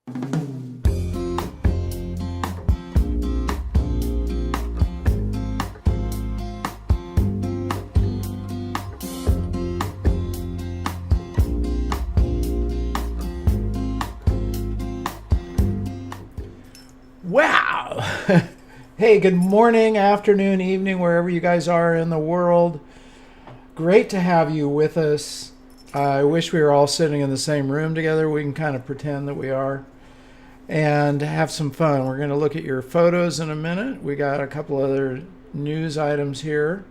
Wow. Hey, good morning, afternoon, evening, wherever you guys are in the world. Great to have you with us. I wish we were all sitting in the same room together. We can kind of pretend that we are and have some fun. We're going to look at your photos in a minute. We got a couple other news items here.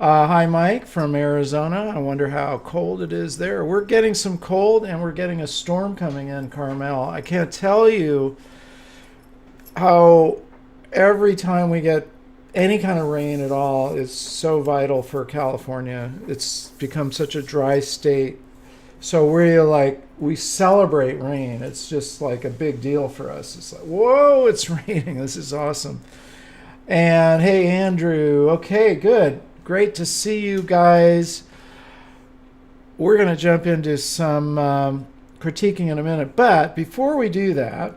Hi, Mike from Arizona. I wonder how cold it is there. We're getting some cold and we're getting a storm coming in, Carmel. I can't tell you how every time we get any kind of rain at all, it's so vital for California. It's become such a dry state. So we celebrate rain. It's just like a big deal for us. It's like, whoa, it's raining. This is awesome. And hey, Andrew. Okay, good. Great to see you guys. We're going to jump into some critiquing in a minute. But before we do that,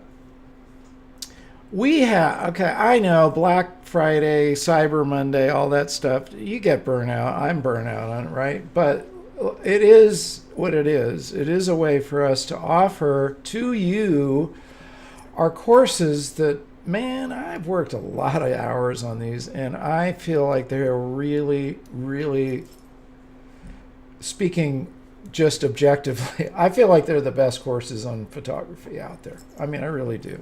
I know Black Friday, Cyber Monday, all that stuff. You get burnout. I'm burnout on it, right? But it is what it is. It is a way for us to offer to you our courses that, man, I've worked a lot of hours on these, and I feel like they're really, really, speaking just objectively, I feel like they're the best courses on photography out there. I mean, I really do.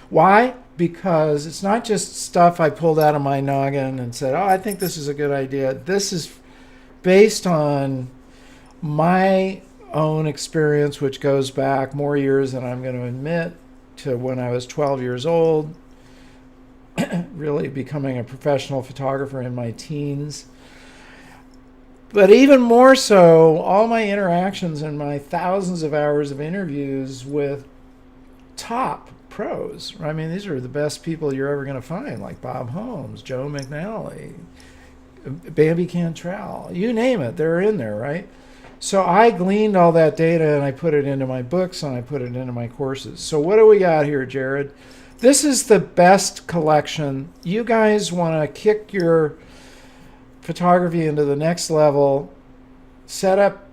Why? Because it's not just stuff I pulled out of my noggin and said, oh, I think this is a good idea. This is based on my own experience, which goes back more years than I'm going to admit, to when I was 12 years old, really becoming a professional photographer in my teens. But even more so, all my interactions and my thousands of hours of interviews with top pros. I mean, these are the best people you're ever going to find, like Bob Holmes, Joe McNally, Bambi Cantrell, you name it, they're in there, right? So I gleaned all that data and I put it into my books and I put it into my courses. So what do we got here, Jared? This is the best collection. You guys want to kick your photography into the next level, set up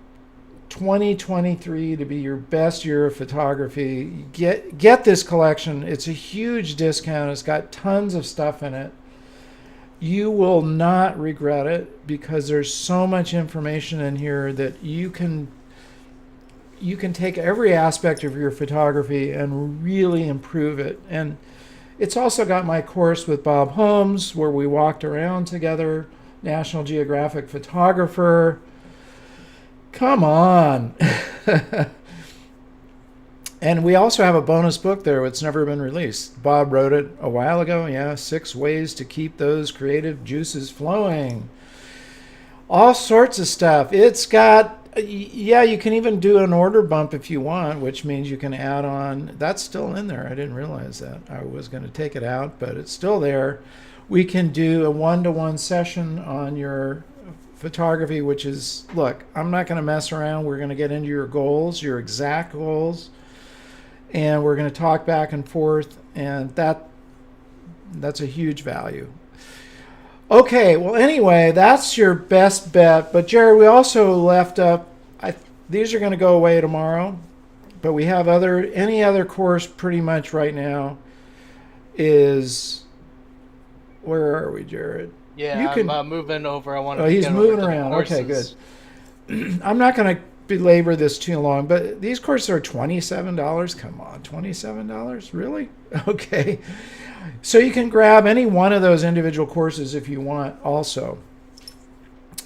2023 to be your best year of photography. Get this collection. It's a huge discount. It's got tons of stuff in it. You will not regret it because there's so much information in here that you can take every aspect of your photography and really improve it. And it's also got my course with Bob Holmes where we walked around together, National Geographic photographer. Come on. And we also have a bonus book there that's never been released. Bob wrote it a while ago. Yeah, 6 ways to keep those creative juices flowing. All sorts of stuff. It's got, you can even do an order bump if you want, which means you can add on. That's still in there. I didn't realize that. I was going to take it out, but it's still there. We can do a one-to-one session on your photography, which is, look, I'm not going to mess around. We're going to get into your goals, your exact goals, and we're going to talk back and forth, and that's a huge value. Okay, well, anyway, that's your best bet. But Jerry, we also left up, these are going to go away tomorrow, but we have any other course pretty much right now is, where are we, Jared? Yeah, I'm moving over. I want to. Oh, he's moving around. Okay, good. I'm not going to belabor this too long, but these courses are $27. Come on, $27? Really? Okay. So you can grab any one of those individual courses if you want also.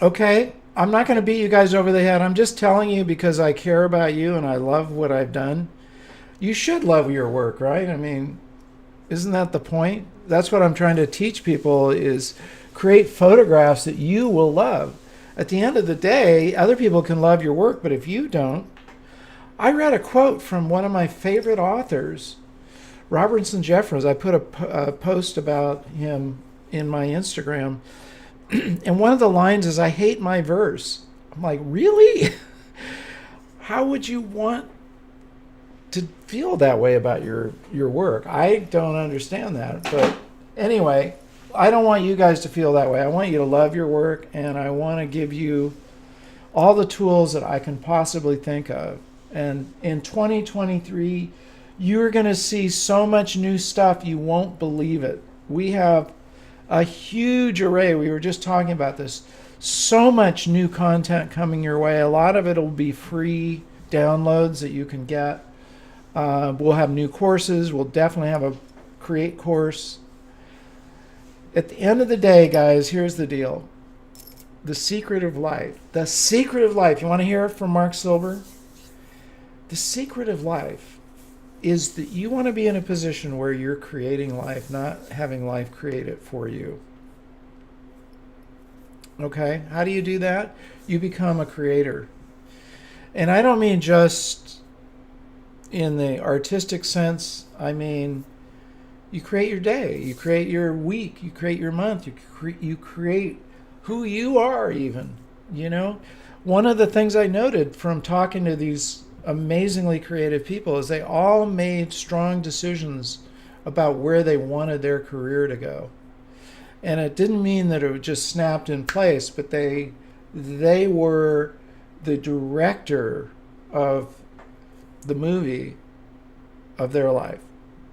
Okay, I'm not going to beat you guys over the head. I'm just telling you because I care about you and I love what I've done. You should love your work, right? I mean, isn't that the point? That's what I'm trying to teach people is create photographs that you will love. At the end of the day, other people can love your work, but if you don't, I read a quote from one of my favorite authors, Robertson Jeffers. I put a post about him in my Instagram, and one of the lines is, "I hate my verse." I'm like, really? How would you want to feel that way about your work. I don't understand that, but anyway, I don't want you guys to feel that way. I want you to love your work, and I want to give you all the tools that I can possibly think of. And in 2023, you're going to see so much new stuff you won't believe it. We have a huge array. We were just talking about this. So much new content coming your way. A lot of it will be free downloads that you can get. We'll have new courses. We'll definitely have a create course. At the end of the day, guys, here's the deal. The secret of life. The secret of life. You want to hear it from Marc Silber? The secret of life is that you want to be in a position where you're creating life, not having life create it for you. Okay? How do you do that? You become a creator. And I don't mean just in the artistic sense. I mean, you create your day, you create your week, you create your month, you create who you are even, you know? One of the things I noted from talking to these amazingly creative people is they all made strong decisions about where they wanted their career to go. And it didn't mean that it just snapped in place, but they were the director of the movie of their life.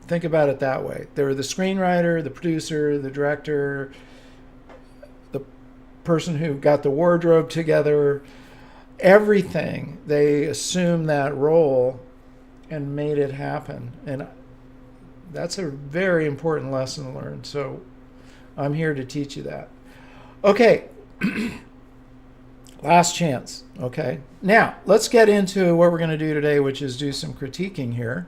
Think about it that way. They were the screenwriter, the producer, the director, the person who got the wardrobe together, everything. They assumed that role and made it happen. And that's a very important lesson learned. So I'm here to teach you that. Okay. Last chance. Okay. Now, let's get into what we're going to do today, which is do some critiquing here.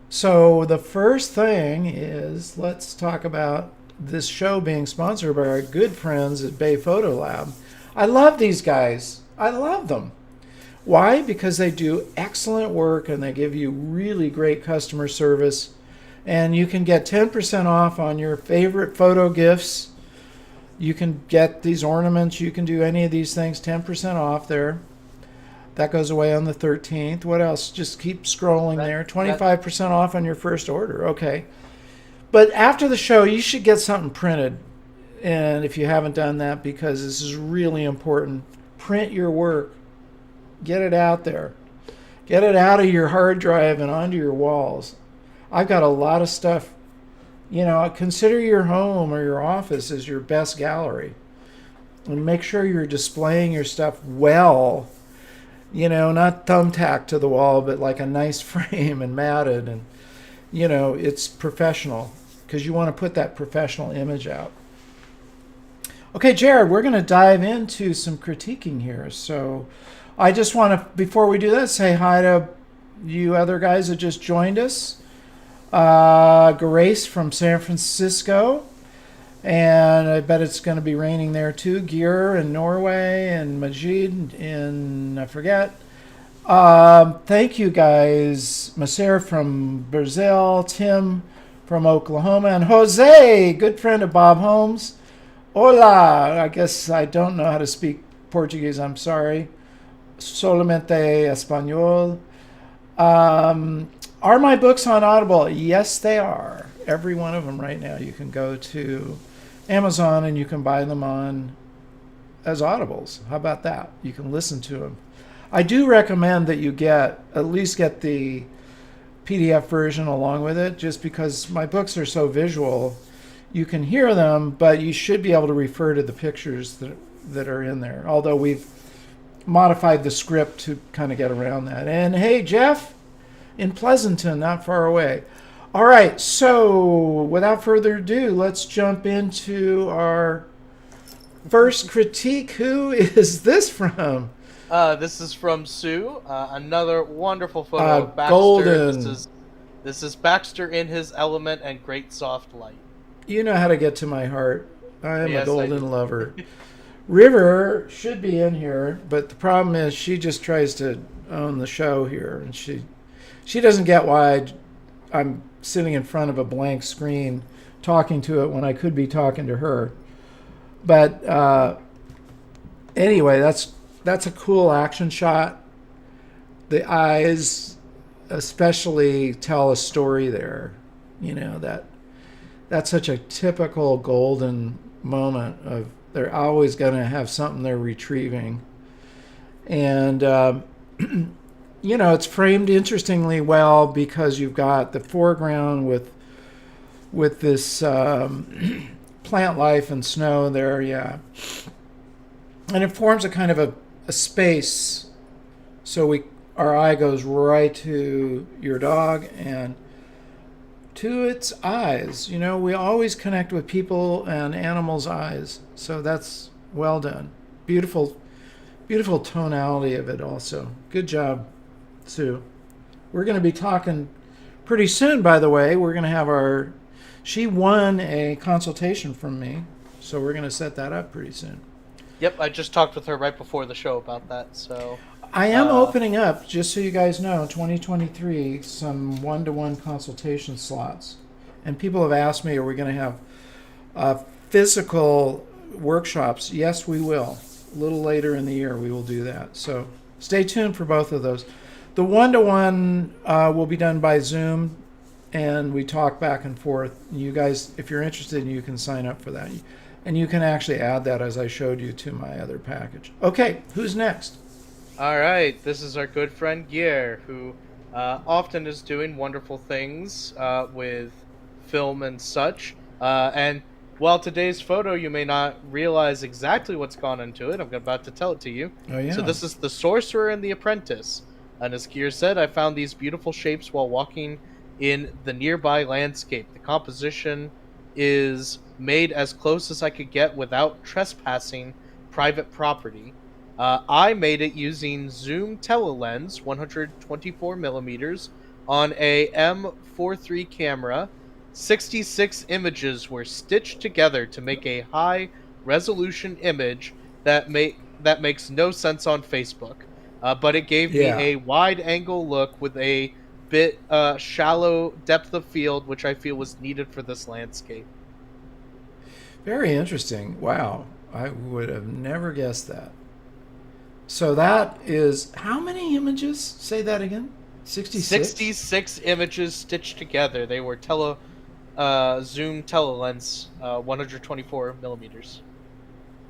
So the first thing is, let's talk about this show being sponsored by our good friends at Bay Photo Lab. I love these guys. I love them. Why? Because they do excellent work and they give you really great customer service. And you can get 10% off on your favorite photo gifts. You can get these ornaments. You can do any of these things, 10% off there. That goes away on the 13th. What else? Just keep scrolling there. 25% off on your first order. Okay. But after the show, you should get something printed. And if you haven't done that, because this is really important, print your work. Get it out there. Get it out of your hard drive and onto your walls. I've got a lot of stuff. You know, consider your home or your office as your best gallery. And make sure you're displaying your stuff well. You know, not thumbtacked to the wall, but like a nice frame and matted. And, you know, it's professional because you want to put that professional image out. Okay, Jared, we're going to dive into some critiquing here. So I just want to, before we do that, say hi to you other guys that just joined us. Grace from San Francisco, and I bet it's going to be raining there too. Gear in Norway, and Majid in, I forget. Thank you guys. Maser from Brazil, Tim from Oklahoma, and Jose, good friend of Bob Holmes. Hola, I guess I don't know how to speak Portuguese, I'm sorry. Solamente Español. Are my books on Audible? Yes, they are. Every one of them right now. You can go to Amazon and you can buy them on as Audibles. How about that? You can listen to them. I do recommend that you at least get the PDF version along with it, just because my books are so visual. You can hear them, but you should be able to refer to the pictures that are in there. Although we've modified the script to kind of get around that. And hey, Jeff, in Pleasanton, not far away. All right, so without further ado, let's jump into our first critique. Who is this from? This is from Sue. Another wonderful photo of Baxter. Golden. This is Baxter in his element and great soft light. You know how to get to my heart. I am a Yes, golden lover. River should be in here, but the problem is she just tries to own the show here, and she doesn't get why I'm sitting in front of a blank screen talking to it when I could be talking to her. But anyway, that's a cool action shot. The eyes especially tell a story there. That's such a typical golden moment of they're always going to have something they're retrieving. And it's framed interestingly well because you've got the foreground with this plant life and snow there, yeah, and it forms a kind of a space. So our eye goes right to your dog and to its eyes. We always connect with people and animals' eyes, so that's well done. Beautiful, beautiful tonality of it also. Good job, Sue. We're going to be talking pretty soon, by the way. We're going to have she won a consultation from me, so we're going to set that up pretty soon. Yep, I just talked with her right before the show about that, so... I am opening up, just so you guys know, 2023, some one-to-one consultation slots. And people have asked me, are we going to have physical workshops? Yes, we will. A little later in the year, we will do that. So stay tuned for both of those. The one-to-one will be done by Zoom, and we talk back and forth. You guys, if you're interested, you can sign up for that. And you can actually add that, as I showed you, to my other package. Okay, who's next? All right, this is our good friend Gier, who often is doing wonderful things with film and such. And while today's photo, you may not realize exactly what's gone into it, I'm about to tell it to you. Oh, yeah. So this is The Sorcerer and the Apprentice. And as Gier said, I found these beautiful shapes while walking in the nearby landscape. The composition is made as close as I could get without trespassing private property. I made it using zoom telelens 124 millimeters on a M43 camera. 66 images were stitched together to make a high resolution image that makes no sense on Facebook. But it gave me a wide angle look with a bit shallow depth of field, which I feel was needed for this landscape. Very interesting. Wow. I would have never guessed that. So that is how many images? Say that again. 66? 66 images stitched together. They were zoom telelens 124 millimeters.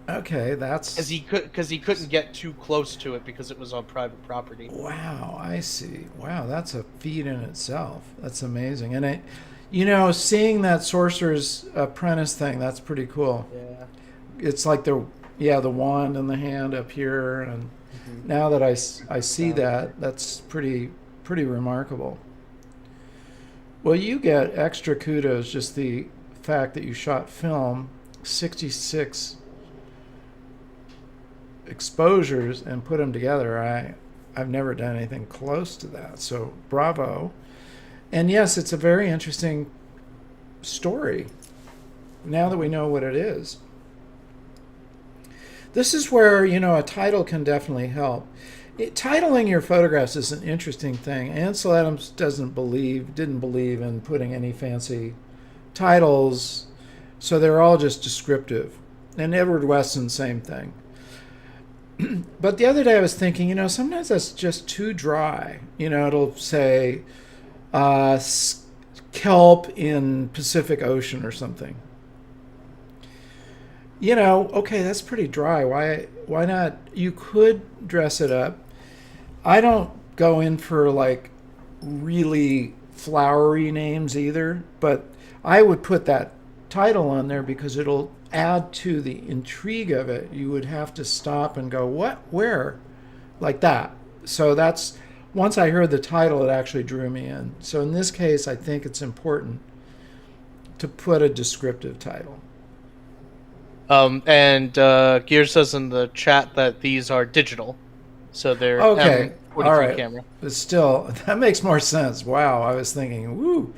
Okay, that's because he couldn't get too close to it because it was on private property. Wow, I see. Wow, that's a feat in itself. That's amazing. And seeing that Sorcerer's Apprentice thing, that's pretty cool. Yeah. It's like the wand in the hand up here, and now that I see that, that's pretty remarkable. Well, you get extra kudos, just the fact that you shot film, 66 exposures and put them together. I've never done anything close to that, so bravo. And yes, it's a very interesting story now that we know what it is. This is where, a title can definitely help. Titling your photographs is an interesting thing. Ansel Adams didn't believe in putting any fancy titles, so they're all just descriptive. And Edward Weston, same thing. But the other day I was thinking, sometimes that's just too dry. It'll say kelp in Pacific Ocean or something. Okay, that's pretty dry. Why not? You could dress it up. I don't go in for like really flowery names either, but I would put that title on there because it'll add to the intrigue of it. You would have to stop and go, what, where? Like that. So that's, once I heard the title, it actually drew me in. So in this case, I think it's important to put a descriptive title. And Gear says in the chat that these are digital, so they're okay. M43 all right. camera. But still, that makes more sense. Wow, I was thinking, woo.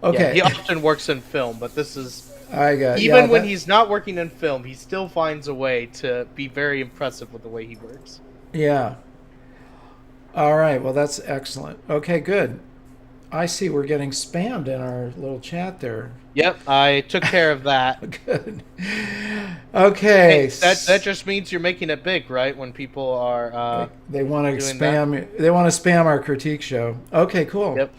Okay. Yeah, he often works in film, but this is when he's not working in film, he still finds a way to be very impressive with the way he works. Yeah. All right. Well, that's excellent. Okay, good. I see we're getting spammed in our little chat there. Yep, I took care of that. Good. Okay. Hey, that just means you're making it big, right? When people are They want to doing that. spam. They want to spam our critique show. Okay, cool. Yep.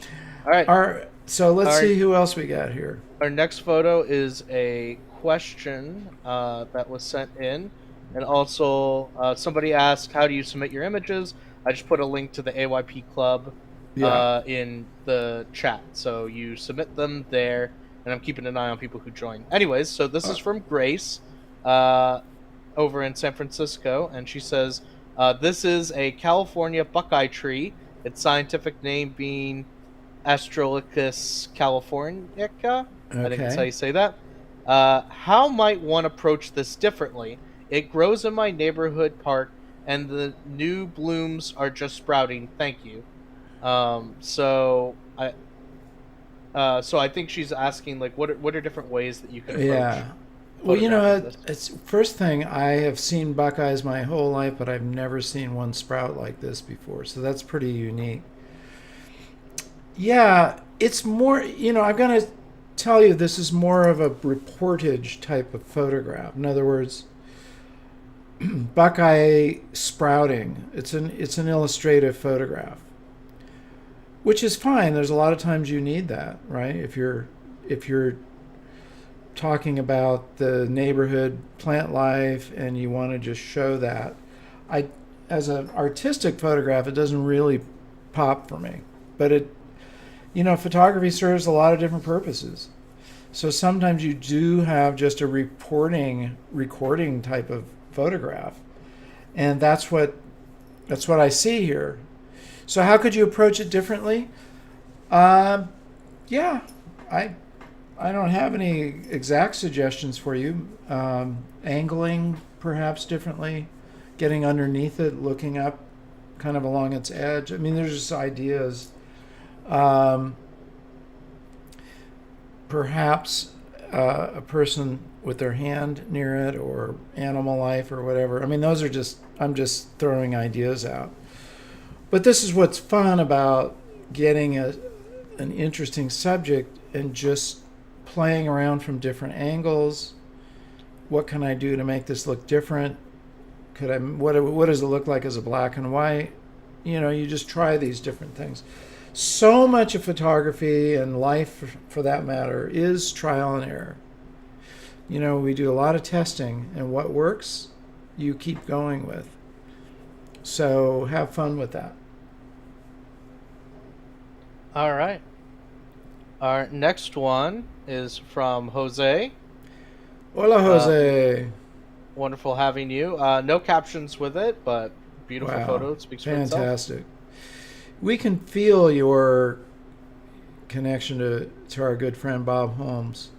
All right. So let's Our see who else we got here. our next photo is a question that was sent in, and also somebody asked, "How do you submit your images?" I just put a link to the AYP club Yeah. in the chat, so you submit them there, and I'm keeping an eye on people who join. Anyways, so this is from Grace, uh, over in San Francisco, and she says, "This is a California buckeye tree. Its scientific name being Astrolochus californica. I think that's how Okay. you say that. How might one approach this differently? It grows in my neighborhood park, and the new blooms are just sprouting. Thank you." So I think she's asking like, what are different ways that you can approach Yeah. Well, photographing this? it's first thing, I have seen buckeyes my whole life, but I've never seen one sprout like this before. So that's pretty unique. Yeah, it's more, I'm going to tell you this is more of a reportage type of photograph. In other words, buckeye sprouting. It's an illustrative photograph, which is fine. There's a lot of times you need that, right? If you're talking about the neighborhood plant life and you want to just show that. I As an artistic photograph, it doesn't really pop for me. But photography serves a lot of different purposes. So sometimes you do have just a recording type of photograph. And that's what I see here. So how could you approach it differently? Yeah, I don't have any exact suggestions for you. Angling perhaps differently, getting underneath it, looking up kind of along its edge. I mean, there's just ideas. Perhaps a person with their hand near it, or animal life, or whatever. I mean, I'm just throwing ideas out. But this is what's fun about getting an interesting subject and just playing around from different angles. What can I do to make this look different? What does it look like as a black and white? You just try these different things. So much of photography and life, for that matter, is trial and error. We do a lot of testing, and what works, you keep going with. So have fun with that. All right. Our next one is from Jose. Hola, Jose. Wonderful having you. No captions with it, but beautiful photo. It speaks for itself. Fantastic. We can feel your connection to our good friend Bob Holmes.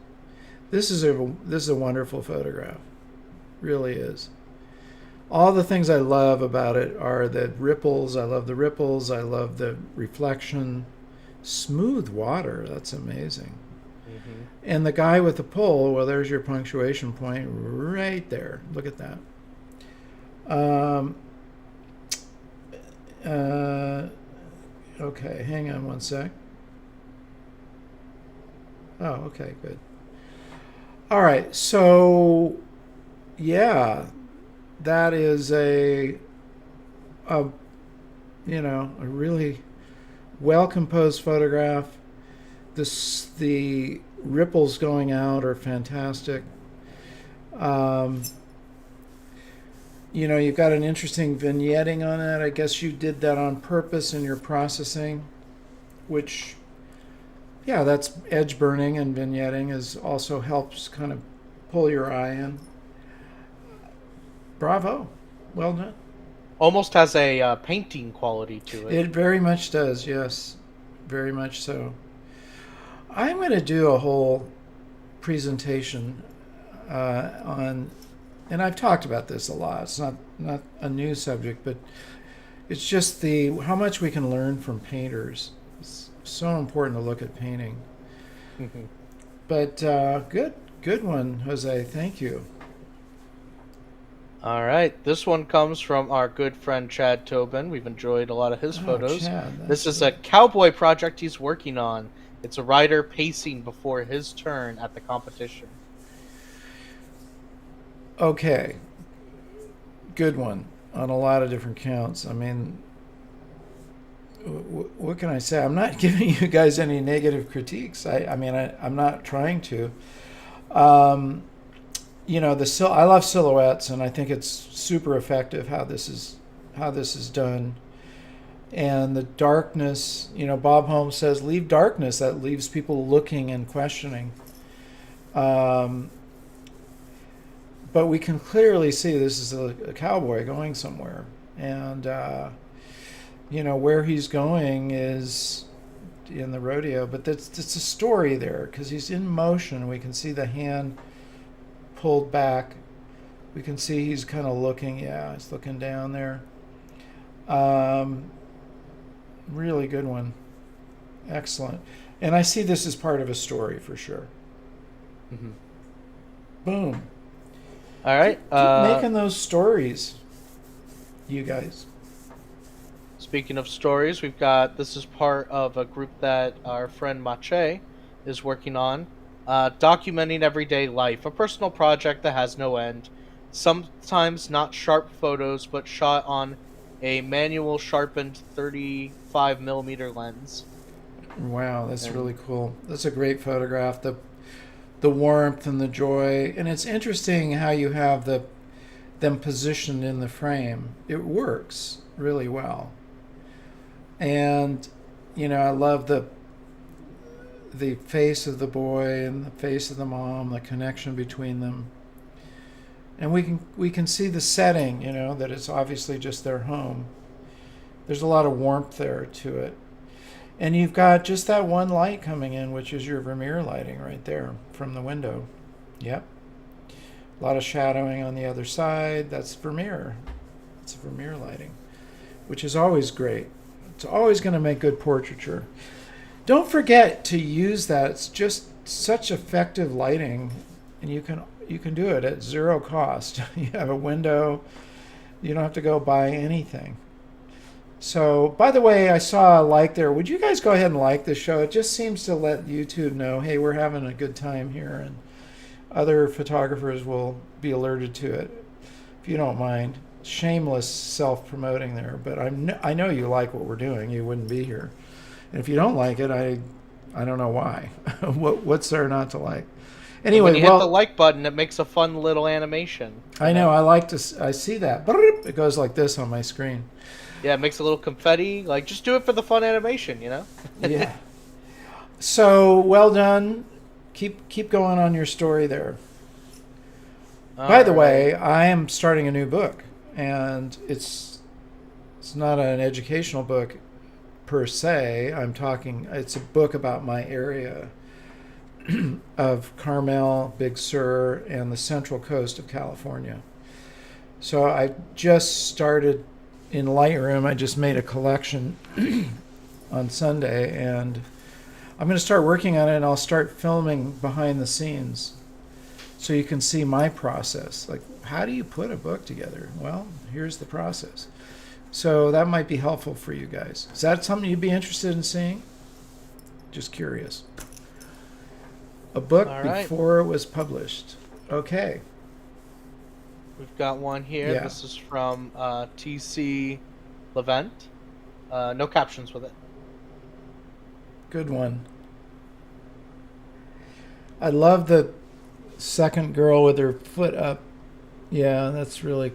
This is a wonderful photograph. Really is. All the things I love about it are the ripples. I love the ripples. I love the reflection. Smooth water. That's amazing. Mm-hmm. And the guy with the pole, well, there's your punctuation point right there. Look at that. Okay, hang on one sec. Oh, okay, good. All right, so yeah, that is a really well composed photograph. The ripples going out are fantastic. You've got an interesting vignetting on it. I guess you did that on purpose in your processing, which, yeah, that's edge burning, and vignetting also helps kind of pull your eye in. Bravo. Well done. Almost has a painting quality to it. It very much does, yes. Very much so. I'm going to do a whole presentation on, and I've talked about this a lot. It's not a new subject, but it's just how much we can learn from painters. It's so important to look at painting. But good one, Jose. Thank you. All right, this one comes from our good friend Chad Tobin. We've enjoyed a lot of his photos. Chad, this is a cowboy project he's working on. It's a rider pacing before his turn at the competition. Okay, good one on a lot of different counts. I mean, what can I say? I'm not giving you guys any negative critiques. I'm not trying to. Um, I love silhouettes, and I think it's super effective how this is done. And the darkness, Bob Holmes says, leave darkness. That leaves people looking and questioning. Um, but we can clearly see this is a cowboy going somewhere, and where he's going is in the rodeo. But it's a story there because he's in motion. We can see the hand pulled back. We can see he's kind of looking. Yeah, he's looking down there. Really good one. Excellent. And I see this as part of a story for sure. Mm-hmm. Boom. All right. Keep making those stories, you guys. Speaking of stories, this is part of a group that our friend Mache is working on, documenting everyday life, a personal project that has no end. Sometimes not sharp photos, but shot on a manual sharpened 35 millimeter lens. Wow, that's really cool. That's a great photograph. The warmth and the joy, and it's interesting how you have them positioned in the frame. It works really well. And I love the face of the boy and the face of the mom, the connection between them. And we can see the setting, that it's obviously just their home. There's a lot of warmth there to it. And you've got just that one light coming in, which is your Vermeer lighting right there from the window. Yep. A lot of shadowing on the other side. That's Vermeer. It's Vermeer lighting, which is always great. It's always going to make good portraiture. Don't forget to use that. It's just such effective lighting, and you can do it at zero cost. You have a window. You don't have to go buy anything. So, by the way, I saw a like there. Would you guys go ahead and like the show? It just seems to let YouTube know, hey, we're having a good time here, and other photographers will be alerted to it, if you don't mind. Shameless self-promoting there, but I know you like what we're doing. You wouldn't be here. And if you don't like it, I don't know why. What's there not to like? Anyway, when you hit the like button, it makes a fun little animation. I know. I see that. It goes like this on my screen. Yeah, it makes a little confetti. Like, just do it for the fun animation, Yeah. So, well done. Keep going on your story there. By the way, I am starting a new book, and it's not an educational book per se. It's a book about my area of Carmel, Big Sur, and the Central Coast of California. So I just started in Lightroom. I just made a collection on Sunday, and I'm going to start working on it, and I'll start filming behind the scenes so you can see my process. Like, how do you put a book together? Well, here's the process. So that might be helpful for you guys. Is that something you'd be interested in seeing? Just curious. A book before it was published. Okay. We've got one here. Yeah. This is from TC Levent. No captions with it. Good one. I love the second girl with her foot up. Yeah, that's really...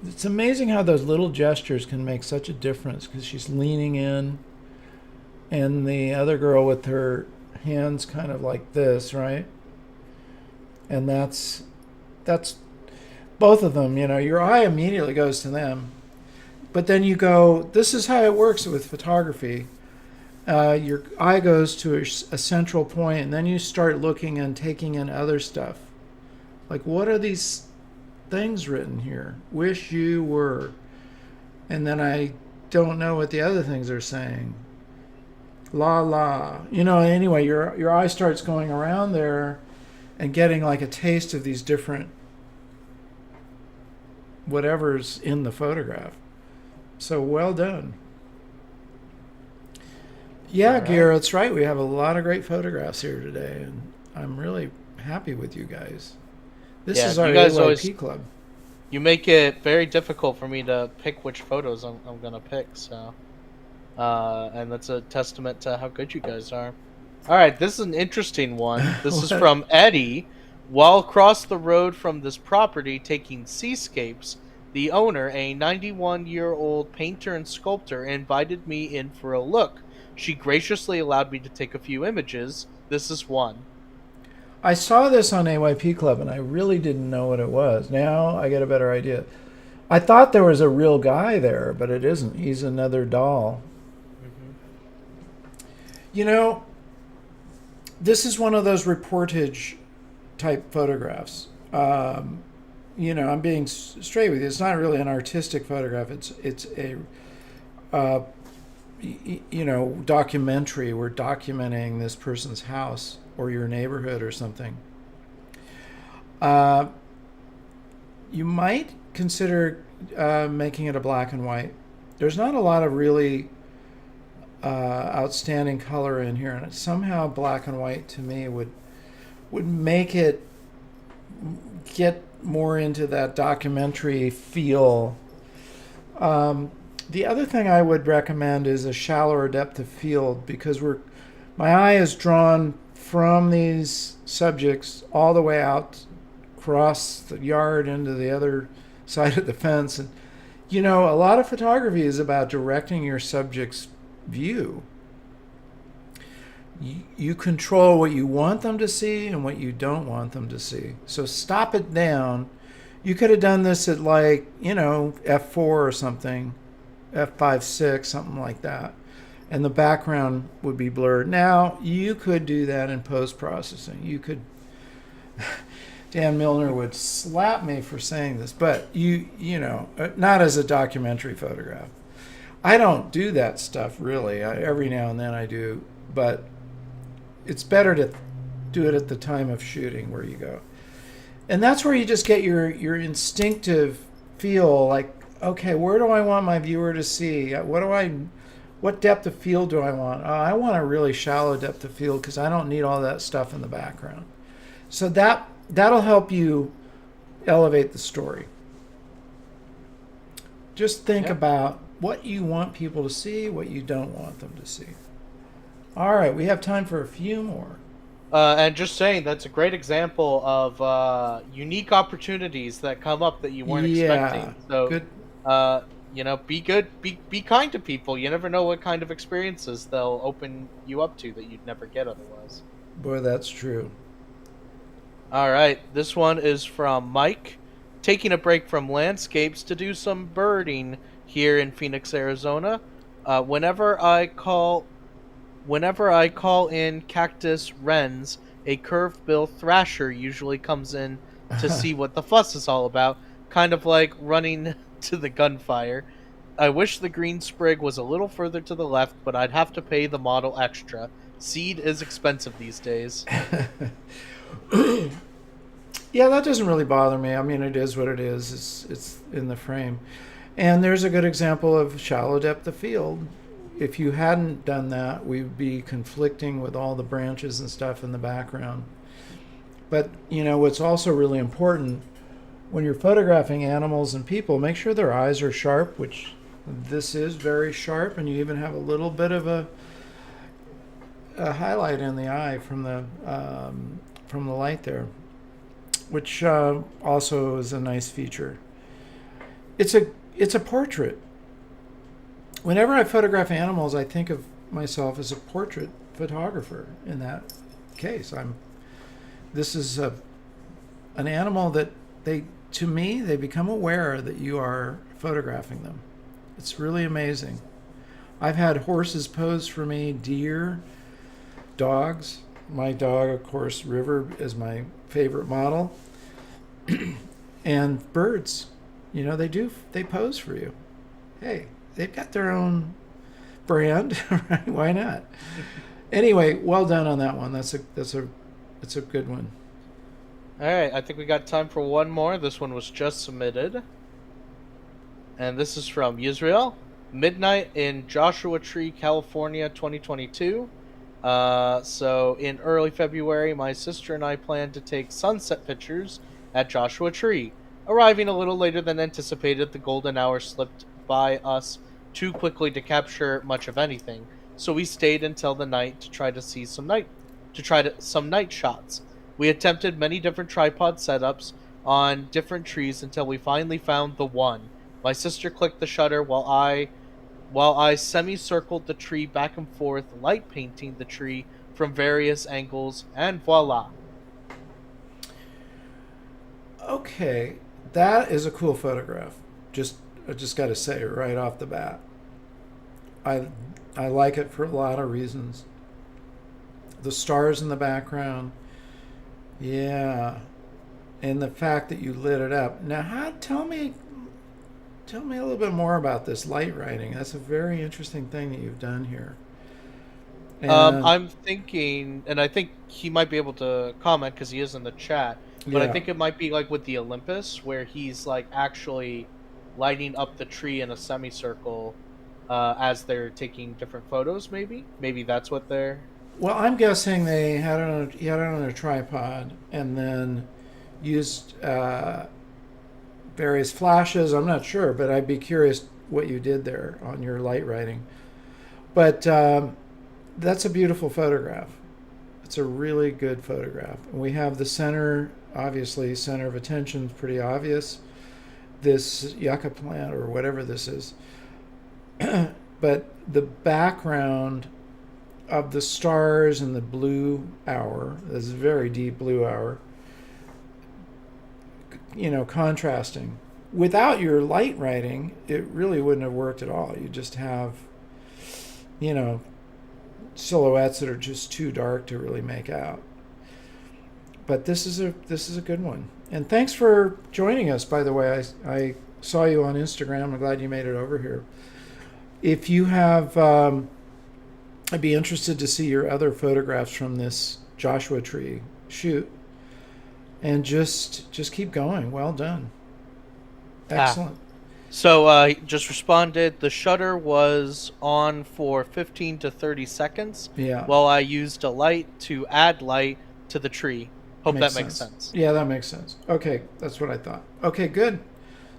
It's amazing how those little gestures can make such a difference, because she's leaning in, and the other girl with her hands kind of like this, right? And that's both of them, your eye immediately goes to them. But then you go, this is how it works with photography. Your eye goes to a central point, and then you start looking and taking in other stuff. Like, what are these things written here? Wish you were. And then I don't know what the other things are saying. La la. Anyway, your eye starts going around there and getting like a taste of these different whatever's in the photograph. So well done. Yeah, right. Gare, that's right. We have a lot of great photographs here today, and I'm really happy with you guys. This Yeah, is our you guys always AYP club. you make it very difficult for me to pick which photos I'm gonna pick. So, and that's a testament to how good you guys are. All right, this is an interesting one. This is What? from Eddie. While across the road from this property taking seascapes, the owner, a 91-year-old painter and sculptor, invited me in for a look. She graciously allowed me to take a few images. This is one. I saw this on AYP Club and I really didn't know what it was. Now I get a better idea. I thought there was a real guy there, but it isn't. He's another doll. Hmm. You know, this is one of those reportage type photographs. I'm being straight with you. It's not really an artistic photograph. It's a uh, documentary. We're documenting this person's house or your neighborhood or something. Uh, you might consider making it a black and white. There's not a lot of really outstanding color in here, and somehow black and white to me would make it get more into that documentary feel. The other thing I would recommend is a shallower depth of field because my eye is drawn from these subjects all the way out across the yard into the other side of the fence. And, a lot of photography is about directing your subject's view. You control what you want them to see and what you don't want them to see. So stop it down. You could have done this at f4 or something, f5, 6, something like that. And the background would be blurred. Now, you could do that in post-processing. You could, Dan Milner would slap me for saying this, but not as a documentary photograph. I don't do that stuff really. Every now and then I do, but it's better to do it at the time of shooting where you go. And that's where you just get your instinctive feel like, okay, where do I want my viewer to see? What depth of field do I want? I want a really shallow depth of field because I don't need all that stuff in the background. So that'll help you elevate the story. Just think about what you want people to see, what you don't want them to see. All right, we have time for a few more. And just saying, that's a great example of unique opportunities that come up that you weren't expecting. So, good. Be good, be kind to people. You never know what kind of experiences they'll open you up to that you'd never get otherwise. Boy, that's true. All right, this one is from Mike, taking a break from landscapes to do some birding here in Phoenix, Arizona. Whenever I call in cactus wrens, a curved-bill thrasher usually comes in to see what the fuss is all about, kind of like running to the gunfire. I wish the green sprig was a little further to the left, but I'd have to pay the model extra. Seed is expensive these days. Yeah, that doesn't really bother me. I mean, it is what it is. It's in the frame. And there's a good example of shallow depth of field. If you hadn't done that, we'd be conflicting with all the branches and stuff in the background. But, what's also really important when you're photographing animals and people, make sure their eyes are sharp, which this is very sharp, and you even have a little bit of a highlight in the eye from the light there, which also is a nice feature. It's a portrait. Whenever I photograph animals, I think of myself as a portrait photographer. In that case, this is an animal that to me, they become aware that you are photographing them. It's really amazing. I've had horses pose for me, deer, dogs. My dog, of course, River, is my favorite model. And birds, they pose for you. Hey, they've got their own brand, right? Why not? Anyway, well done on that one. That's a good one. All right, I think we got time for one more. This one was just submitted. And this is from Israel. Midnight in Joshua Tree, California, 2022. So in early February, my sister and I plan to take sunset pictures at Joshua Tree. Arriving a little later than anticipated, the golden hour slipped by us too quickly to capture much of anything, so we stayed until the night to try to see some night shots. We attempted many different tripod setups on different trees until we finally found the one. My sister clicked the shutter while I semicircled the tree back and forth, light painting the tree from various angles, and voila. Okay, that is a cool photograph. Just I just got to say right off the bat, I I like it for a lot of reasons. The stars in the background, yeah, and the fact that you lit it up. Now, tell me a little bit more about this light writing. That's a very interesting thing that you've done here. And I'm thinking, and I think he might be able to comment because he is in the chat, but I yeah, think it might be like with the Olympus, where he's like actually lighting up the tree in a semicircle as they're taking different photos. Maybe that's what they're. well, I'm guessing they had it on he had it on a tripod and then used various flashes. I'm not sure, but I'd be curious what you did there on your light writing. But that's a beautiful photograph. It's a really good photograph. And we have the center, obviously, center of attention is pretty obvious. This yucca plant or whatever this is. But the background of the stars and the blue hour, this very deep blue hour, contrasting. Without your light writing, it really wouldn't have worked at all. You just have, you know, silhouettes that are just too dark to really make out. But this is a good one. And thanks for joining us. By the way, I saw you on Instagram. I'm glad you made it over here. If you have, I'd be interested to see your other photographs from this Joshua Tree shoot. And just keep going. Well done. Ah, Excellent. so he just responded. The shutter was on for 15 to 30 seconds Yeah, while I used a light to add light to the tree. Hope makes that makes sense. sense. Yeah, that makes sense. Okay, that's what I thought. Okay, good.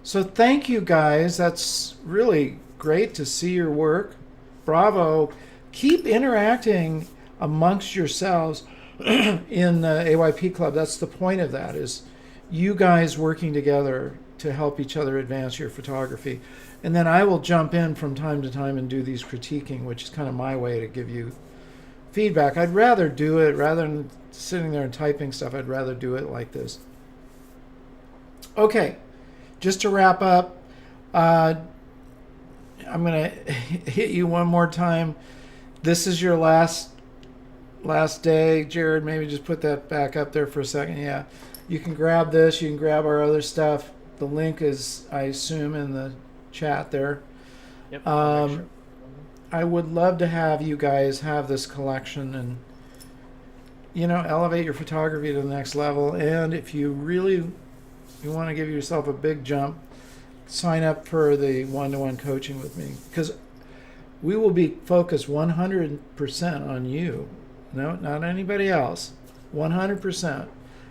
So thank you guys. That's really great to see your work. Bravo. Keep interacting amongst yourselves in the AYP club. That's the point of that, is you guys working together to help each other advance your photography. And then I will jump in from time to time and do these critiquing, which is kind of my way to give you feedback. I'd rather do it rather than sitting there and typing stuff. I'd rather do it like this. Okay, just to wrap up, I'm going to hit you one more time. This is your last day. Jared, maybe just put that back up there for a second. Yeah, you can grab this. You can grab our other stuff. The link is, I assume, in the chat there. Yep. I'll make sure. I would love to have you guys have this collection and, elevate your photography to the next level. And if you want to give yourself a big jump, sign up for the one-to-one coaching with me, because we will be focused 100% on you. No, not anybody else. 100%.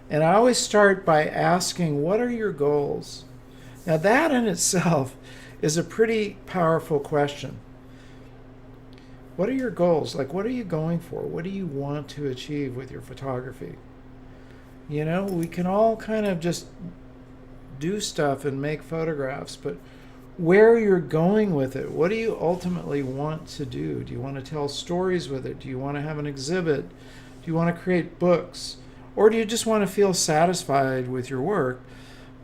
And I always start by asking, what are your goals? Now, that in itself is a pretty powerful question. What are your goals? Like, what are you going for? What do you want to achieve with your photography? We can all kind of just do stuff and make photographs, but where you're going with it, what do you ultimately want to do? Do you want to tell stories with it? Do you want to have an exhibit? Do you want to create books? Or do you just want to feel satisfied with your work?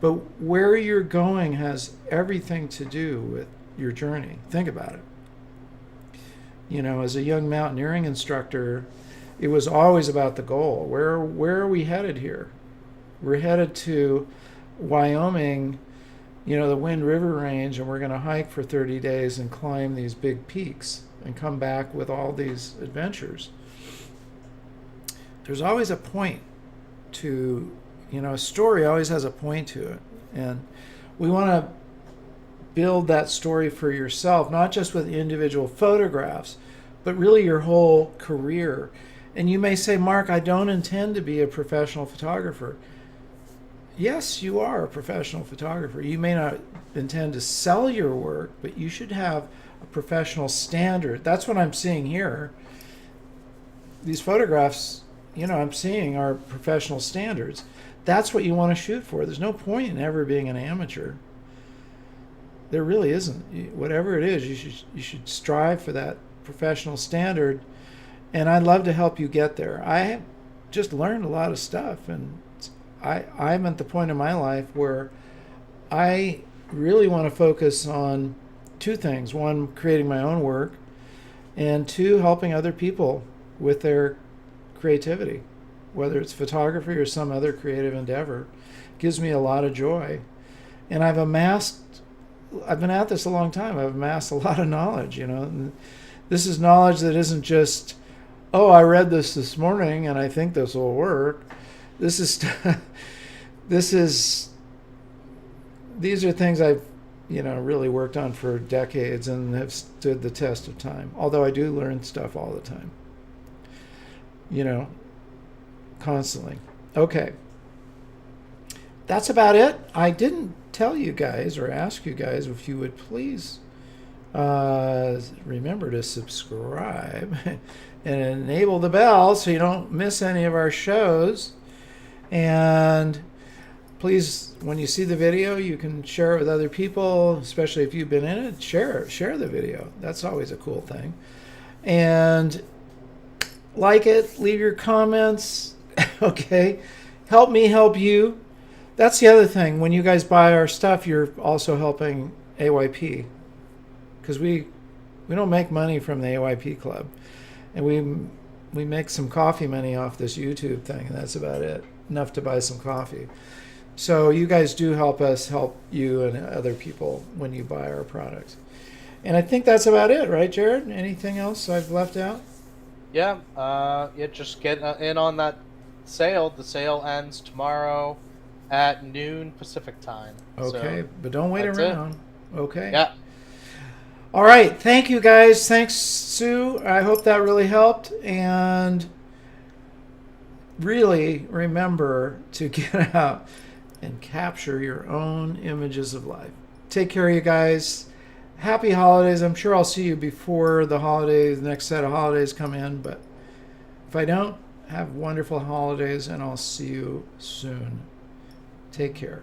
But where you're going has everything to do with your journey. Think about it. As a young mountaineering instructor, it was always about the goal. Where are we headed here? We're headed to Wyoming, the Wind River Range, and we're going to hike for 30 days and climb these big peaks and come back with all these adventures. There's always a point to, a story always has a point to it. And we want to build that story for yourself, not just with individual photographs, but really your whole career. And you may say, Mark, I don't intend to be a professional photographer. yes, you are a professional photographer. You may not intend to sell your work, but you should have a professional standard. That's what I'm seeing here. These photographs, I'm seeing are professional standards. That's what you want to shoot for. There's no point in ever being an amateur. There really isn't. Whatever it is, you should strive for that professional standard, and I'd love to help you get there. I have just learned a lot of stuff, and I'm at the point in my life where I really want to focus on two things. One, creating my own work, and two, helping other people with their creativity, whether it's photography or some other creative endeavor. It gives me a lot of joy. And I've been at this a long time. I've amassed a lot of knowledge, And this is knowledge that isn't just, oh, I read this morning and I think this will work. These are things I've, really worked on for decades and have stood the test of time. Although I do learn stuff all the time, constantly. Okay. That's about it. I didn't tell you guys or ask you guys if you would please remember to subscribe and enable the bell so you don't miss any of our shows. And please, when you see the video, you can share it with other people, especially if you've been in it. Share the video. That's always a cool thing. And like it, leave your comments. Okay, help me help you. That's the other thing. When you guys buy our stuff, you're also helping AYP, because we don't make money from the AYP club, and we make some coffee money off this YouTube thing, and that's about it. Enough to buy some coffee. So you guys do help us help you and other people when you buy our products. And I think that's about it, right, Jared? Anything else I've left out? Yeah, just get in on that sale. The sale ends tomorrow at noon Pacific time. Okay, So but don't wait that's around. Okay. Yeah. All right. Thank you, guys. Thanks, Sue. I hope that really helped. And really remember to get out and capture your own images of life. Take care, you guys. Happy holidays. I'm sure I'll see you before the holidays, the next set of holidays come in. But if I don't, have wonderful holidays, and I'll see you soon. Take care.